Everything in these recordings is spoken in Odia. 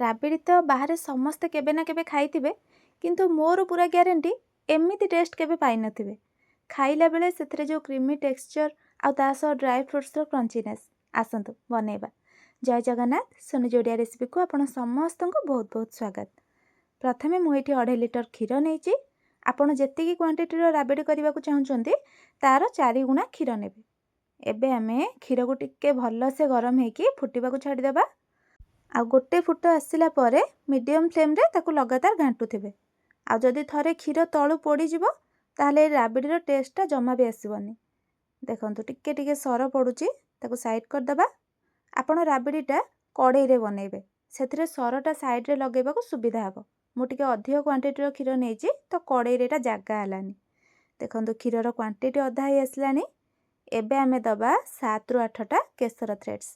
ରାବିଡ଼ି ତ ବାହାରେ ସମସ୍ତେ କେବେ ନା କେବେ ଖାଇଥିବେ, କିନ୍ତୁ ମୋର ପୁରା ଗ୍ୟାରେଣ୍ଟି ଏମିତି ଟେଷ୍ଟ କେବେ ପାଇନଥିବେ। ଖାଇଲା ବେଳେ ସେଥିରେ ଯେଉଁ କ୍ରିମି ଟେକ୍ସଚର ଆଉ ତା ସହ ଡ୍ରାଏ ଫ୍ରୁଟ୍ସର କ୍ରଞ୍ଚିନେସ୍। ଆସନ୍ତୁ ବନେଇବା। ଜୟ ଜଗନ୍ନାଥ, ସୁନିଜ୍ ଓଡ଼ିଆ ରେସିପିକୁ ଆପଣ ସମସ୍ତଙ୍କୁ ବହୁତ ବହୁତ ସ୍ୱାଗତ। ପ୍ରଥମେ ମୁଁ ଏଇଠି 2.5 ଲିଟର କ୍ଷୀର ନେଇଛି। ଆପଣ ଯେତିକି କ୍ୱାଣ୍ଟିଟିର ରାବିଡ଼ି କରିବାକୁ ଚାହୁଁଛନ୍ତି ତାର 4 ଗୁଣା କ୍ଷୀର ନେବେ। ଏବେ ଆମେ କ୍ଷୀରକୁ ଟିକେ ଭଲସେ ଗରମ ହେଇକି ଫୁଟିବାକୁ ଛାଡ଼ିଦେବା। ଆଉ ଗୋଟେ ଫୁଟ ଆସିଲା ପରେ ମିଡ଼ିୟମ୍ ଫ୍ଲେମ୍ରେ ତାକୁ ଲଗାତାର ଘାଣ୍ଟୁଥିବେ। ଆଉ ଯଦି ଥରେ କ୍ଷୀର ତଳୁ ପୋଡ଼ିଯିବ ତାହେଲେ ଏ ରାବିଡ଼ିର ଟେଷ୍ଟଟା ଜମା ବି ଆସିବନି। ଦେଖନ୍ତୁ ଟିକେ ଟିକେ ସର ପଡ଼ୁଛି, ତାକୁ ସାଇଡ଼୍ କରିଦେବା। ଆପଣ ରାବିଡ଼ିଟା କଡ଼େଇରେ ବନେଇବେ, ସେଥିରେ ସରଟା ସାଇଡ଼୍ରେ ଲଗାଇବାକୁ ସୁବିଧା ହେବ। ମୁଁ ଟିକେ ଅଧିକ କ୍ୱାଣ୍ଟିଟିର କ୍ଷୀର ନେଇଛି ତ କଡ଼େଇରେ ଏଇଟା ଜାଗା ହେଲାନି। ଦେଖନ୍ତୁ କ୍ଷୀରର କ୍ୱାଣ୍ଟିଟି ଅଧା ହେଇ ଆସିଲାଣି। ଏବେ ଆମେ ଦେବା 7ରୁ 8ଟା କେଶର ଥ୍ରେଡ଼୍ସ।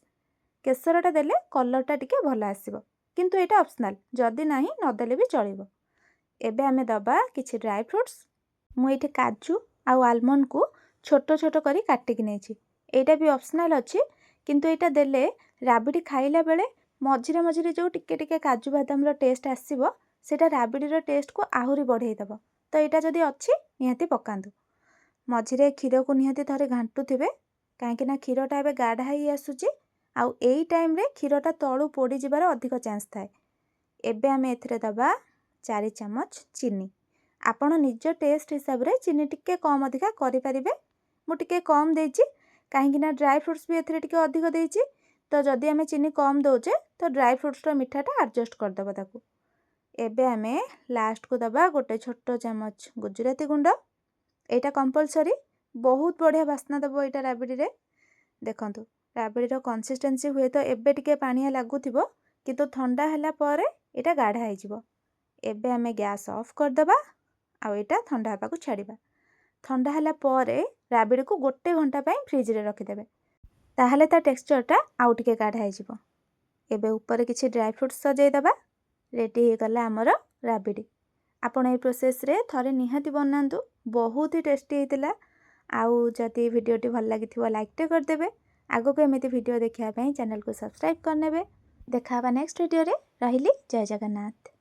କେଶରଟା ଦେଲେ କଲର୍ଟା ଟିକେ ଭଲ ଆସିବ, କିନ୍ତୁ ଏଇଟା ଅପସନାଲ୍, ଯଦି ନାହିଁ ନଦେଲେ ବି ଚଳିବ। ଏବେ ଆମେ ଦେବା କିଛି ଡ୍ରାଏ ଫ୍ରୁଟ୍ସ। ମୁଁ ଏଇଠି କାଜୁ ଆଉ ଆଲମଣ୍ଡକୁ ଛୋଟ ଛୋଟ କରି କାଟିକି ନେଇଛି। ଏଇଟା ବି ଅପସନାଲ୍ ଅଛି, କିନ୍ତୁ ଏଇଟା ଦେଲେ ରାବିଡ଼ି ଖାଇଲା ବେଳେ ମଝିରେ ମଝିରେ ଯେଉଁ ଟିକେ ଟିକେ କାଜୁ ବାଦାମର ଟେଷ୍ଟ ଆସିବ, ସେଇଟା ରାବିଡ଼ିର ଟେଷ୍ଟକୁ ଆହୁରି ବଢ଼େଇ ଦେବ। ତ ଏଇଟା ଯଦି ଅଛି ନିହାତି ପକାନ୍ତୁ। ମଝିରେ କ୍ଷୀରକୁ ନିହାତି ଥରେ ଘାଣ୍ଟୁଥିବେ, କାହିଁକିନା କ୍ଷୀରଟା ଏବେ ଗାଢ଼ା ହେଇ ଆସୁଛି ଆଉ ଏଇ ଟାଇମ୍ରେ କ୍ଷୀରଟା ତଳୁ ପୋଡ଼ିଯିବାର ଅଧିକ ଚାନ୍ସ ଥାଏ। ଏବେ ଆମେ ଏଥିରେ ଦେବା 4 ଚାମଚ ଚିନି। ଆପଣ ନିଜ ଟେଷ୍ଟ ହିସାବରେ ଚିନି ଟିକେ କମ୍ ଅଧିକା କରିପାରିବେ। ମୁଁ ଟିକେ କମ୍ ଦେଇଛି, କାହିଁକିନା ଡ୍ରାଏ ଫ୍ରୁଟ୍ସ ବି ଏଥିରେ ଟିକେ ଅଧିକ ଦେଇଛି। ତ ଯଦି ଆମେ ଚିନି କମ୍ ଦେଉଛେ ତ ଡ୍ରାଏ ଫ୍ରୁଟ୍ସର ମିଠାଟା ଆଡ଼ଜଷ୍ଟ କରିଦେବା ତାକୁ। ଏବେ ଆମେ ଲାଷ୍ଟକୁ ଦେବା ଗୋଟେ ଛୋଟ ଚାମଚ ଗୁଜୁରାତି ଗୁଣ୍ଡ। ଏଇଟା କମ୍ପଲସରି, ବହୁତ ବଢ଼ିଆ ବାସ୍ନା ଦେବ ଏଇଟା ରାବିଡ଼ିରେ। ଦେଖନ୍ତୁ ରାବିଡ଼ିର କନସିଷ୍ଟେନ୍ସି ହୁଏତ ଏବେ ଟିକେ ପାଣିଆ ଲାଗୁଥିବ, କିନ୍ତୁ ଥଣ୍ଡା ହେଲା ପରେ ଏଇଟା ଗାଢ଼ା ହେଇଯିବ। ଏବେ ଆମେ ଗ୍ୟାସ୍ ଅଫ୍ କରିଦେବା ଆଉ ଏଇଟା ଥଣ୍ଡା ହେବାକୁ ଛାଡ଼ିବା। ଥଣ୍ଡା ହେଲା ପରେ ରାବିଡ଼ିକୁ 1 ଘଣ୍ଟା ପାଇଁ ଫ୍ରିଜରେ ରଖିଦେବେ, ତାହେଲେ ତା ଟେକ୍ସଚରଟା ଆଉ ଟିକେ ଗାଢ଼ା ହେଇଯିବ। ଏବେ ଉପରେ କିଛି ଡ୍ରାଏ ଫ୍ରୁଟ୍ସ ସଜାଇଦେବା। ରେଡ଼ି ହେଇଗଲା ଆମର ରାବିଡ଼ି। ଆପଣ ଏଇ ପ୍ରୋସେସ୍ରେ ଥରେ ନିହାତି ବନାନ୍ତୁ, ବହୁତ ହି ଟେଷ୍ଟି ହେଇଥିଲା। ଆଉ ଯଦି ଭିଡ଼ିଓଟି ଭଲ ଲାଗିଥିବ ଲାଇକ୍ଟେ କରିଦେବେ। ଆଗକୁ ଏମିତି ଭିଡ଼ିଓ ଦେଖିବା ପାଇଁ ଚ୍ୟାନେଲକୁ ସବସ୍କ୍ରାଇବ୍ କରିନେବେ। ଦେଖା ହେବା ନେକ୍ସଟ ଭିଡ଼ିଓରେ। ରହିଲି, ଜୟ ଜଗନ୍ନାଥ।